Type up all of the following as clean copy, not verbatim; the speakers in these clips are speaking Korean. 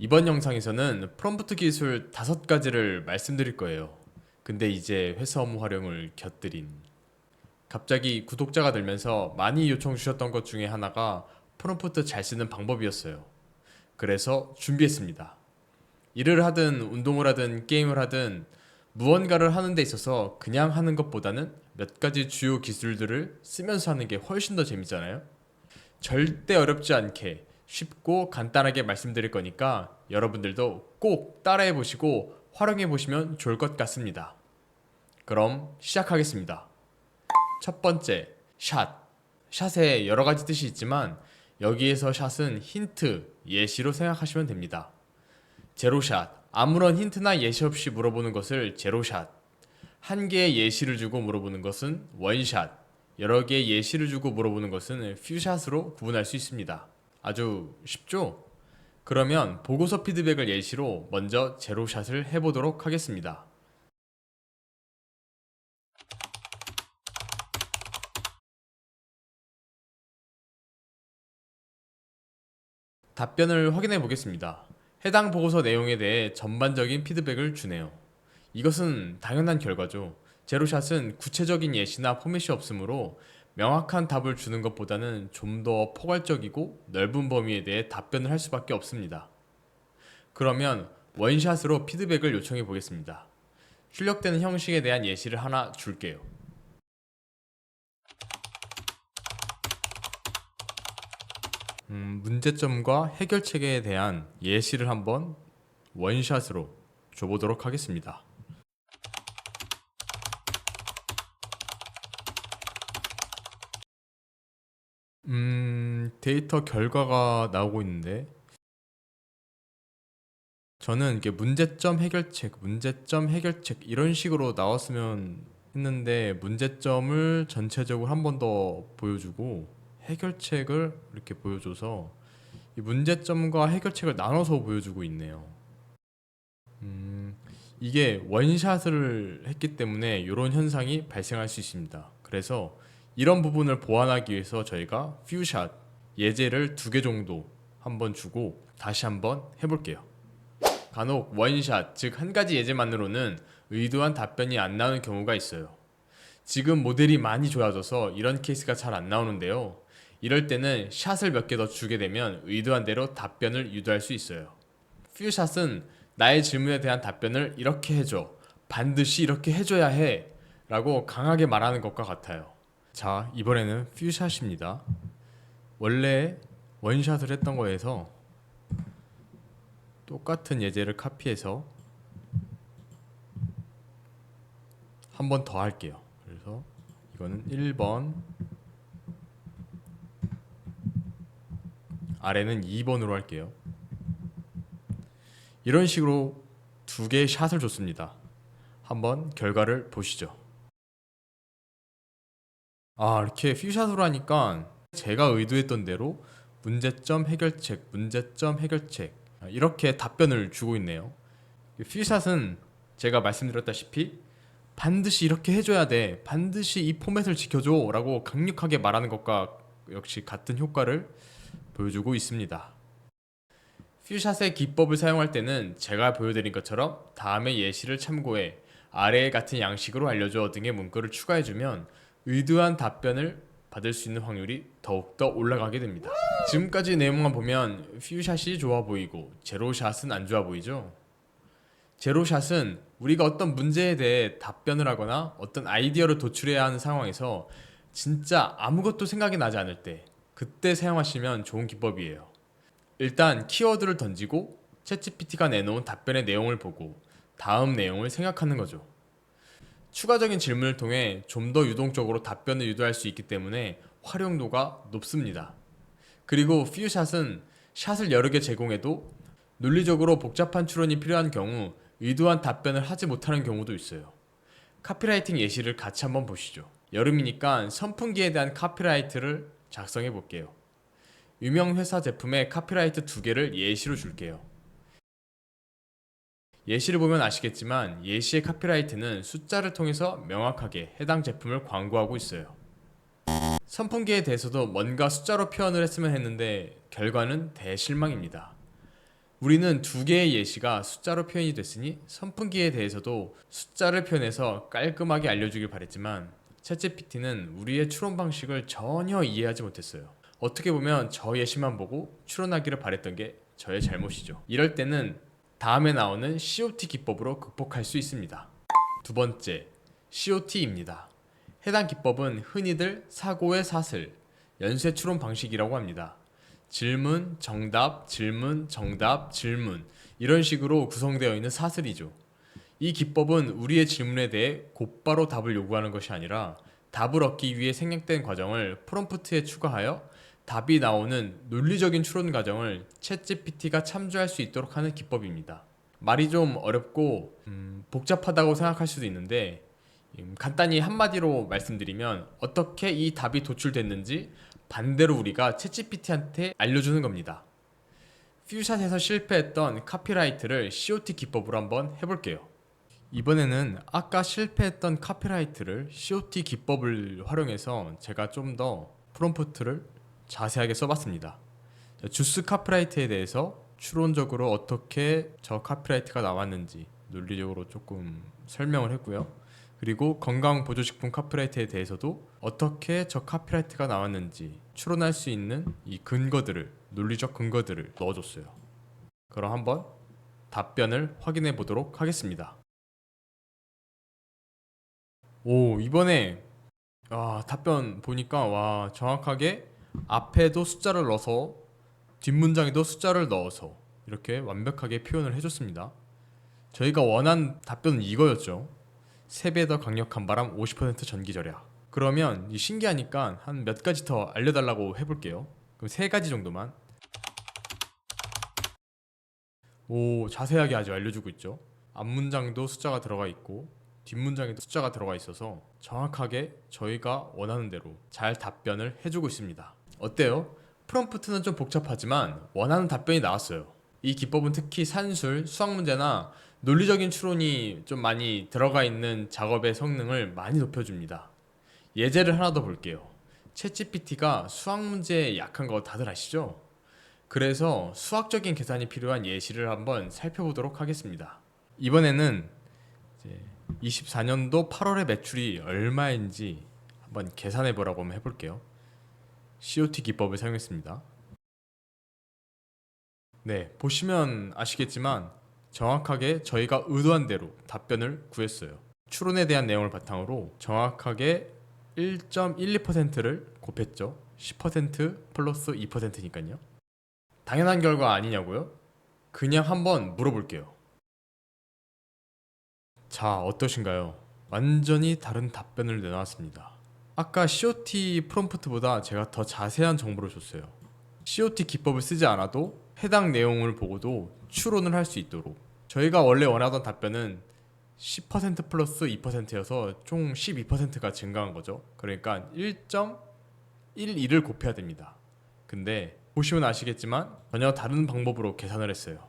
이번 영상에서는 프롬프트 기술 5가지를 말씀드릴 거예요. 근데 이제 회사 업무 활용을 곁들인 갑자기 구독자가 늘면서 많이 요청 주셨던 것 중에 하나가 프롬프트 잘 쓰는 방법이었어요. 그래서 준비했습니다. 일을 하든 운동을 하든 게임을 하든 무언가를 하는 데 있어서 그냥 하는 것보다는 몇 가지 주요 기술들을 쓰면서 하는 게 훨씬 더 재밌잖아요. 절대 어렵지 않게 쉽고 간단하게 말씀드릴 거니까 여러분들도 꼭 따라해 보시고 활용해 보시면 좋을 것 같습니다. 그럼 시작하겠습니다. 첫 번째, 샷. 샷에 여러 가지 뜻이 있지만 여기에서 샷은 힌트, 예시로 생각하시면 됩니다. 제로샷. 아무런 힌트나 예시 없이 물어보는 것을 제로샷. 한 개의 예시를 주고 물어보는 것은 원샷. 여러 개의 예시를 주고 물어보는 것은 퓨샷으로 구분할 수 있습니다. 아주 쉽죠? 그러면 보고서 피드백을 예시로 먼저 제로샷을 해보도록 하겠습니다. 답변을 확인해 보겠습니다. 해당 보고서 내용에 대해 전반적인 피드백을 주네요. 이것은 당연한 결과죠. 제로샷은 구체적인 예시나 포맷이 없으므로 명확한 답을 주는 것보다는 좀 더 포괄적이고 넓은 범위에 대해 답변을 할 수밖에 없습니다. 그러면 원샷으로 피드백을 요청해 보겠습니다. 출력되는 형식에 대한 예시를 하나 줄게요. 문제점과 해결책에 대한 예시를 한번 원샷으로 줘보도록 하겠습니다. 데이터 결과가 나오고 있는데 저는 이게 문제점 해결책 이런 식으로 나왔으면 했는데 문제점을 전체적으로 한 번 더 보여주고 해결책을 이렇게 보여줘서 이 문제점과 해결책을 나눠서 보여주고 있네요. 이게 원샷을 했기 때문에 이런 현상이 발생할 수 있습니다. 그래서 이런 부분을 보완하기 위해서 저희가 퓨샷 예제를 2개 정도 한번 주고 다시 한번 해볼게요. 간혹 원샷, 즉 한 가지 예제만으로는 의도한 답변이 안 나오는 경우가 있어요. 지금 모델이 많이 좋아져서 이런 케이스가 잘 안 나오는데요. 이럴 때는 샷을 몇 개 더 주게 되면 의도한 대로 답변을 유도할 수 있어요. 퓨샷은 나의 질문에 대한 답변을 이렇게 해줘. 반드시 이렇게 해줘야 해. 라고 강하게 말하는 것과 같아요. 자, 이번에는 퓨샷입니다. 원래 원샷을 했던 거에서 똑같은 예제를 카피해서 한 번 더 할게요. 그래서 이거는 1번, 아래는 2번으로 할게요. 이런 식으로 2개의 샷을 줬습니다. 한번 결과를 보시죠. 이렇게 퓨샷으로 하니까 제가 의도했던 대로 문제점, 해결책 이렇게 답변을 주고 있네요. 퓨샷은 제가 말씀드렸다시피 반드시 이렇게 해줘야 돼. 반드시 이 포맷을 지켜줘. 라고 강력하게 말하는 것과 역시 같은 효과를 보여주고 있습니다. 퓨샷의 기법을 사용할 때는 제가 보여드린 것처럼 다음의 예시를 참고해 아래의 같은 양식으로 알려줘 등의 문구를 추가해주면 의도한 답변을 받을 수 있는 확률이 더욱더 올라가게 됩니다. 지금까지 내용만 보면 퓨샷이 좋아 보이고 제로샷은 안 좋아 보이죠? 제로샷은 우리가 어떤 문제에 대해 답변을 하거나 어떤 아이디어를 도출해야 하는 상황에서 진짜 아무것도 생각이 나지 않을 때 그때 사용하시면 좋은 기법이에요. 일단 키워드를 던지고 챗GPT가 내놓은 답변의 내용을 보고 다음 내용을 생각하는 거죠. 추가적인 질문을 통해 좀 더 유동적으로 답변을 유도할 수 있기 때문에 활용도가 높습니다. 그리고 퓨샷은 샷을 여러 개 제공해도 논리적으로 복잡한 추론이 필요한 경우 의도한 답변을 하지 못하는 경우도 있어요. 카피라이팅 예시를 같이 한번 보시죠. 여름이니까 선풍기에 대한 카피라이트를 작성해 볼게요. 유명 회사 제품의 카피라이트 2개를 예시로 줄게요. 예시를 보면 아시겠지만 예시의 카피라이트는 숫자를 통해서 명확하게 해당 제품을 광고하고 있어요. 선풍기에 대해서도 뭔가 숫자로 표현을 했으면 했는데 결과는 대실망입니다. 우리는 두 개의 예시가 숫자로 표현이 됐으니 선풍기에 대해서도 숫자를 표현해서 깔끔하게 알려주길 바랬지만 챗GPT는 우리의 추론 방식을 전혀 이해하지 못했어요. 어떻게 보면 저 예시만 보고 추론하기를 바랬던 게 저의 잘못이죠. 이럴 때는 다음에 나오는 COT 기법으로 극복할 수 있습니다. 두 번째, COT입니다. 해당 기법은 흔히들 사고의 사슬, 연쇄 추론 방식이라고 합니다. 질문, 정답, 질문, 정답, 질문 이런 식으로 구성되어 있는 사슬이죠. 이 기법은 우리의 질문에 대해 곧바로 답을 요구하는 것이 아니라 답을 얻기 위해 생략된 과정을 프롬프트에 추가하여 답이 나오는 논리적인 추론 과정을 챗GPT가 참조할 수 있도록 하는 기법입니다. 말이 좀 어렵고 복잡하다고 생각할 수도 있는데 간단히 한마디로 말씀드리면 어떻게 이 답이 도출됐는지 반대로 우리가 챗GPT한테 알려주는 겁니다. 퓨샷에서 실패했던 카피라이트를 COT 기법으로 한번 해볼게요. 이번에는 아까 실패했던 카피라이트를 COT 기법을 활용해서 제가 좀 더 프롬프트를 자세하게 써봤습니다. 주스 카피라이트에 대해서 추론적으로 어떻게 저 카피라이트가 나왔는지 논리적으로 조금 설명을 했고요. 그리고 건강보조식품 카피라이트에 대해서도 어떻게 저 카피라이트가 나왔는지 추론할 수 있는 이 근거들을, 논리적 근거들을 넣어줬어요. 그럼 한번 답변을 확인해 보도록 하겠습니다. 오, 이번에 답변 보니까 정확하게 앞에도 숫자를 넣어서 뒷문장에도 숫자를 넣어서 이렇게 완벽하게 표현을 해줬습니다. 저희가 원한 답변은 이거였죠. 3배 더 강력한 바람 50% 전기 절약. 그러면 신기하니까 한 몇 가지 더 알려달라고 해볼게요. 그럼 3가지 정도만. 오, 자세하게 아주 알려주고 있죠. 앞문장도 숫자가 들어가 있고 뒷문장에도 숫자가 들어가 있어서 정확하게 저희가 원하는 대로 잘 답변을 해주고 있습니다. 어때요? 프롬프트는 좀 복잡하지만 원하는 답변이 나왔어요. 이 기법은 특히 산술, 수학 문제나 논리적인 추론이 좀 많이 들어가 있는 작업의 성능을 많이 높여줍니다. 예제를 하나 더 볼게요. 챗GPT가 수학 문제에 약한 거 다들 아시죠? 그래서 수학적인 계산이 필요한 예시를 한번 살펴보도록 하겠습니다. 이번에는 24년도 8월의 매출이 얼마인지 한번 계산해 보라고 한번 해볼게요. COT 기법을 사용했습니다. 네, 보시면 아시겠지만 정확하게 저희가 의도한 대로 답변을 구했어요. 추론에 대한 내용을 바탕으로 정확하게 1.12%를 곱했죠. 10% 플러스 2%니까요. 당연한 결과 아니냐고요? 그냥 한번 물어볼게요. 자, 어떠신가요? 완전히 다른 답변을 내놨습니다. 아까 COT 프롬프트보다 제가 더 자세한 정보를 줬어요. COT 기법을 쓰지 않아도 해당 내용을 보고도 추론을 할 수 있도록. 저희가 원래 원하던 답변은 10% 플러스 2%여서 총 12%가 증가한 거죠. 그러니까 1.12를 곱해야 됩니다. 근데 보시면 아시겠지만 전혀 다른 방법으로 계산을 했어요.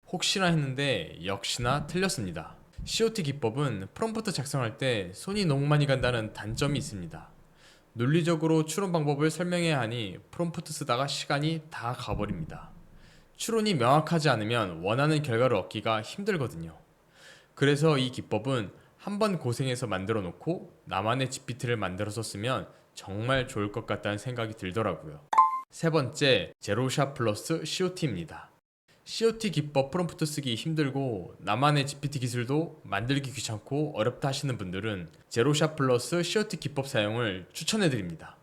혹시나 했는데 역시나 틀렸습니다. COT 기법은 프롬프트 작성할 때 손이 너무 많이 간다는 단점이 있습니다. 논리적으로 추론 방법을 설명해야 하니 프롬프트 쓰다가 시간이 다 가버립니다. 추론이 명확하지 않으면 원하는 결과를 얻기가 힘들거든요. 그래서 이 기법은 한번 고생해서 만들어 놓고 나만의 GPT를 만들어서 쓰면 정말 좋을 것 같다는 생각이 들더라고요. 세 번째, 제로샷 플러스 COT입니다. COT 기법 프롬프트 쓰기 힘들고 나만의 GPT 기술도 만들기 귀찮고 어렵다 하시는 분들은 제로샷 플러스 COT 기법 사용을 추천해드립니다.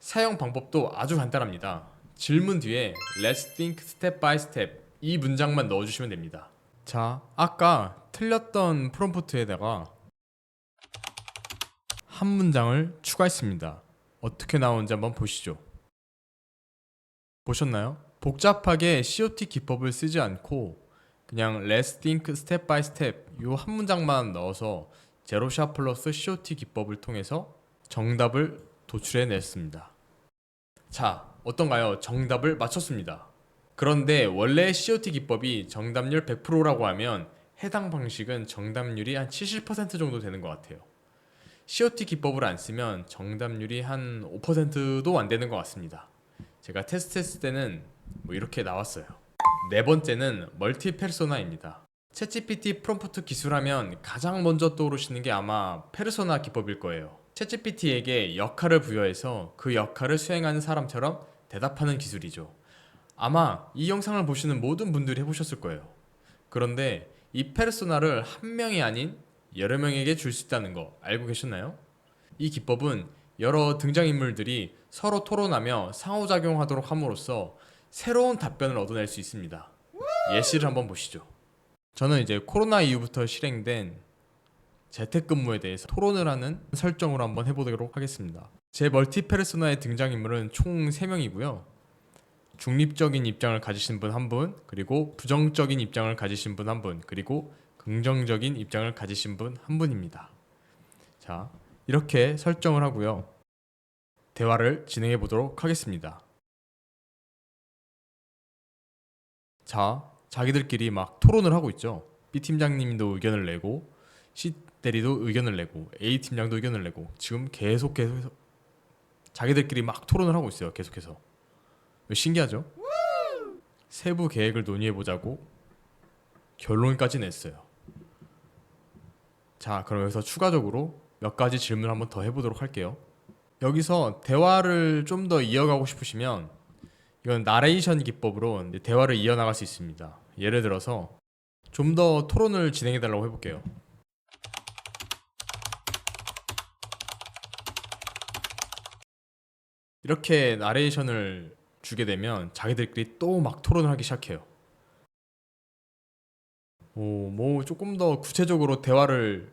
사용 방법도 아주 간단합니다. 질문 뒤에 Let's think step by step 이 문장만 넣어주시면 됩니다. 자, 아까 틀렸던 프롬프트에다가 한 문장을 추가했습니다. 어떻게 나오는지 한번 보시죠. 보셨나요? 복잡하게 COT 기법을 쓰지 않고 그냥 Let's think step by step 이 한 문장만 넣어서 제로샷 플러스 COT 기법을 통해서 정답을 도출해 냈습니다. 자, 어떤가요? 정답을 맞췄습니다. 그런데 원래 COT 기법이 정답률 100%라고 하면 해당 방식은 정답률이 한 70% 정도 되는 것 같아요. COT 기법을 안 쓰면 정답률이 한 5%도 안 되는 것 같습니다. 제가 테스트했을 때는 이렇게 나왔어요. 네 번째는 멀티 페르소나입니다. 챗GPT 프롬프트 기술하면 가장 먼저 떠오르시는 게 아마 페르소나 기법일 거예요. 챗GPT에게 역할을 부여해서 그 역할을 수행하는 사람처럼 대답하는 기술이죠. 아마 이 영상을 보시는 모든 분들이 해보셨을 거예요. 그런데 이 페르소나를 한 명이 아닌 여러 명에게 줄 수 있다는 거 알고 계셨나요? 이 기법은 여러 등장인물들이 서로 토론하며 상호작용하도록 함으로써 새로운 답변을 얻어낼 수 있습니다. 예시를 한번 보시죠. 저는 이제 코로나 이후부터 실행된 재택근무에 대해서 토론을 하는 설정으로 한번 해보도록 하겠습니다. 제 멀티 페르소나의 등장인물은 총 3명이고요. 중립적인 입장을 가지신 분 한 분, 그리고 부정적인 입장을 가지신 분 한 분, 그리고 긍정적인 입장을 가지신 분 한 분입니다. 자, 이렇게 설정을 하고요. 대화를 진행해 보도록 하겠습니다. 자, 자기들끼리 막 토론을 하고 있죠. B 팀장님도 의견을 내고 C 대리도 의견을 내고 A 팀장도 의견을 내고 지금 계속해서 자기들끼리 막 토론을 하고 있어요. 계속해서. 신기하죠? 세부 계획을 논의해 보자고 결론까지 냈어요. 자, 그럼 여기서 추가적으로 몇 가지 질문을 한번 더 해보도록 할게요. 여기서 대화를 좀 더 이어가고 싶으시면 이건 나레이션 기법으로 대화를 이어나갈 수 있습니다. 예를 들어서 좀 더 토론을 진행해 달라고 해볼게요. 이렇게 나레이션을 주게 되면 자기들끼리 또 막 토론을 하기 시작해요. 뭐 조금 더 구체적으로 대화를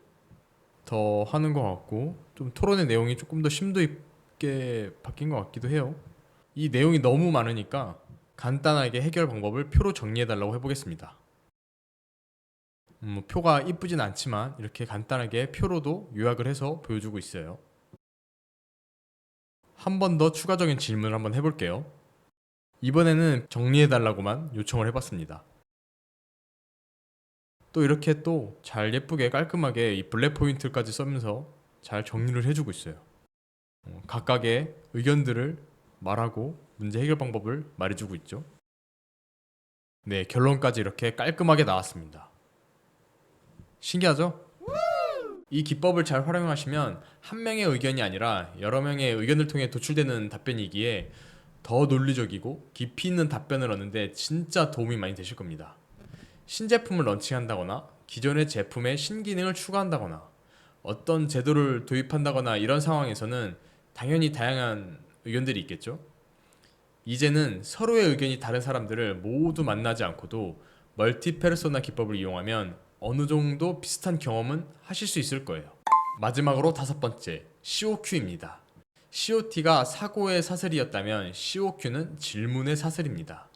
더 하는 것 같고 좀 토론의 내용이 조금 더 심도 있게 바뀐 것 같기도 해요. 이 내용이 너무 많으니까 간단하게 해결 방법을 표로 정리해 달라고 해보겠습니다. 표가 이쁘진 않지만 이렇게 간단하게 표로도 요약을 해서 보여주고 있어요. 한 번 더 추가적인 질문을 한번 해볼게요. 이번에는 정리해 달라고만 요청을 해봤습니다. 또 이렇게 또 잘 예쁘게 깔끔하게 이 블랙 포인트까지 써면서 잘 정리를 해주고 있어요. 각각의 의견들을 말하고 문제 해결 방법을 말해주고 있죠. 네, 결론까지 이렇게 깔끔하게 나왔습니다. 신기하죠? 이 기법을 잘 활용하시면 한 명의 의견이 아니라 여러 명의 의견을 통해 도출되는 답변이기에 더 논리적이고 깊이 있는 답변을 얻는데 진짜 도움이 많이 되실 겁니다. 신제품을 런칭한다거나 기존의 제품에 신기능을 추가한다거나 어떤 제도를 도입한다거나 이런 상황에서는 당연히 다양한 의견들이 있겠죠. 이제는 서로의 의견이 다른 사람들을 모두 만나지 않고도 멀티 페르소나 기법을 이용하면 어느 정도 비슷한 경험은 하실 수 있을 거예요. 마지막으로 5번째, COQ입니다. COT가 사고의 사슬이었다면 COQ는 질문의 사슬입니다.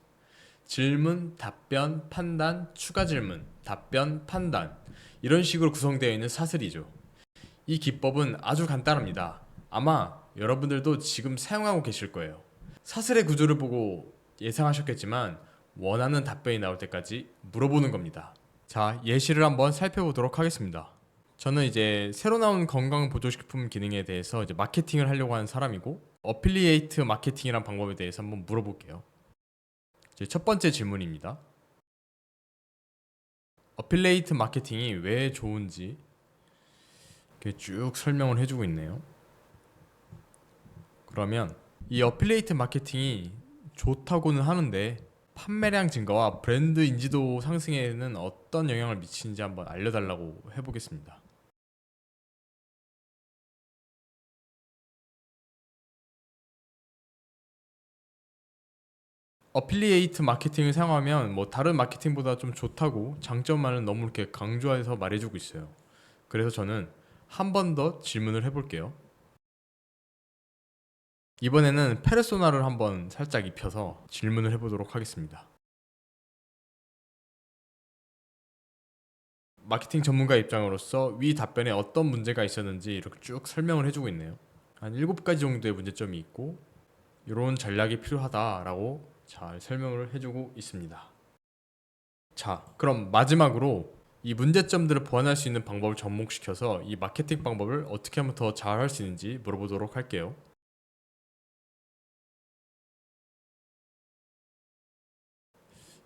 질문, 답변, 판단, 추가 질문, 답변, 판단 이런 식으로 구성되어 있는 사슬이죠. 이 기법은 아주 간단합니다. 아마 여러분들도 지금 사용하고 계실 거예요. 사슬의 구조를 보고 예상하셨겠지만 원하는 답변이 나올 때까지 물어보는 겁니다. 자, 예시를 한번 살펴보도록 하겠습니다. 저는 이제 새로 나온 건강보조식품 기능에 대해서 이제 마케팅을 하려고 하는 사람이고 어필리에이트 마케팅이란 방법에 대해서 한번 물어볼게요. 이제 첫 번째 질문입니다. 어필리에이트 마케팅이 왜 좋은지 이렇게 쭉 설명을 해주고 있네요. 그러면 이 어필리에이트 마케팅이 좋다고는 하는데 판매량 증가와 브랜드 인지도 상승에는 어떤 영향을 미치는지 한번 알려달라고 해보겠습니다. 어필리에이트 마케팅을 사용하면 뭐 다른 마케팅보다 좀 좋다고 장점만은 너무 이렇게 강조해서 말해주고 있어요. 그래서 저는 한 번 더 질문을 해볼게요. 이번에는 페르소나를 한번 살짝 입혀서 질문을 해보도록 하겠습니다. 마케팅 전문가 입장으로서 위 답변에 어떤 문제가 있었는지 이렇게 쭉 설명을 해주고 있네요. 한 7가지 정도의 문제점이 있고 이런 전략이 필요하다라고 잘 설명을 해주고 있습니다. 자, 그럼 마지막으로 이 문제점들을 보완할 수 있는 방법을 접목시켜서 이 마케팅 방법을 어떻게 하면 더 잘 할 수 있는지 물어보도록 할게요.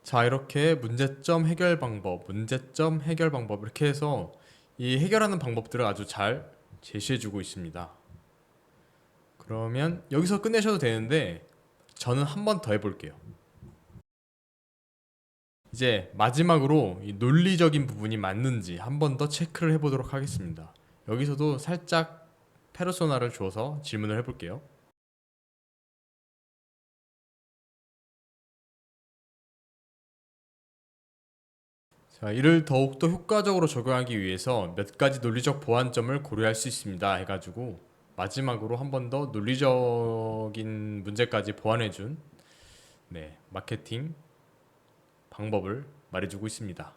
자, 이렇게 문제점 해결 방법, 문제점 해결 방법 이렇게 해서 이 해결하는 방법들을 아주 잘 제시해주고 있습니다. 그러면 여기서 끝내셔도 되는데 저는 한 번 더 해볼게요. 이제 마지막으로 이 논리적인 부분이 맞는지 한 번 더 체크를 해보도록 하겠습니다. 여기서도 살짝 페르소나를 줘서 질문을 해볼게요. 자, 이를 더욱더 효과적으로 적용하기 위해서 몇 가지 논리적 보완점을 고려할 수 있습니다 해가지고 마지막으로 한 번 더 논리적인 문제까지 보완해준 마케팅 방법을 말해주고 있습니다.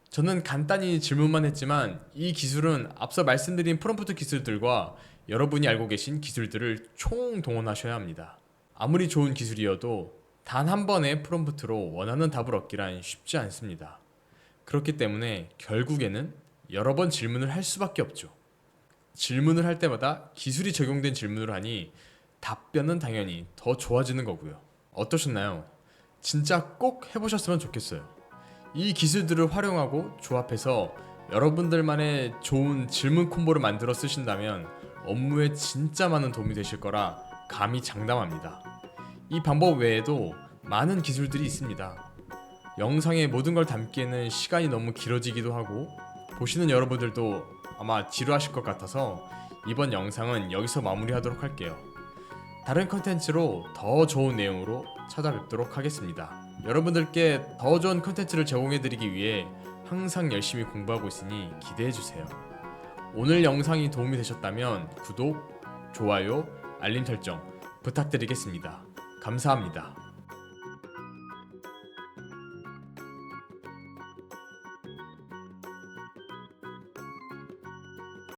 저는 간단히 질문만 했지만 이 기술은 앞서 말씀드린 프롬프트 기술들과 여러분이 알고 계신 기술들을 총동원하셔야 합니다. 아무리 좋은 기술이어도 단 한 번의 프롬프트로 원하는 답을 얻기란 쉽지 않습니다. 그렇기 때문에 결국에는 여러 번 질문을 할 수밖에 없죠. 질문을 할 때마다 기술이 적용된 질문을 하니 답변은 당연히 더 좋아지는 거고요. 어떠셨나요? 진짜 꼭 해보셨으면 좋겠어요. 이 기술들을 활용하고 조합해서 여러분들만의 좋은 질문 콤보를 만들어 쓰신다면 업무에 진짜 많은 도움이 되실 거라 감히 장담합니다. 이 방법 외에도 많은 기술들이 있습니다. 영상에 모든 걸 담기에는 시간이 너무 길어지기도 하고 보시는 여러분들도 아마 지루하실 것 같아서 이번 영상은 여기서 마무리하도록 할게요. 다른 컨텐츠로 더 좋은 내용으로 찾아뵙도록 하겠습니다. 여러분들께 더 좋은 컨텐츠를 제공해드리기 위해 항상 열심히 공부하고 있으니 기대해주세요. 오늘 영상이 도움이 되셨다면 구독, 좋아요, 알림 설정 부탁드리겠습니다. 감사합니다.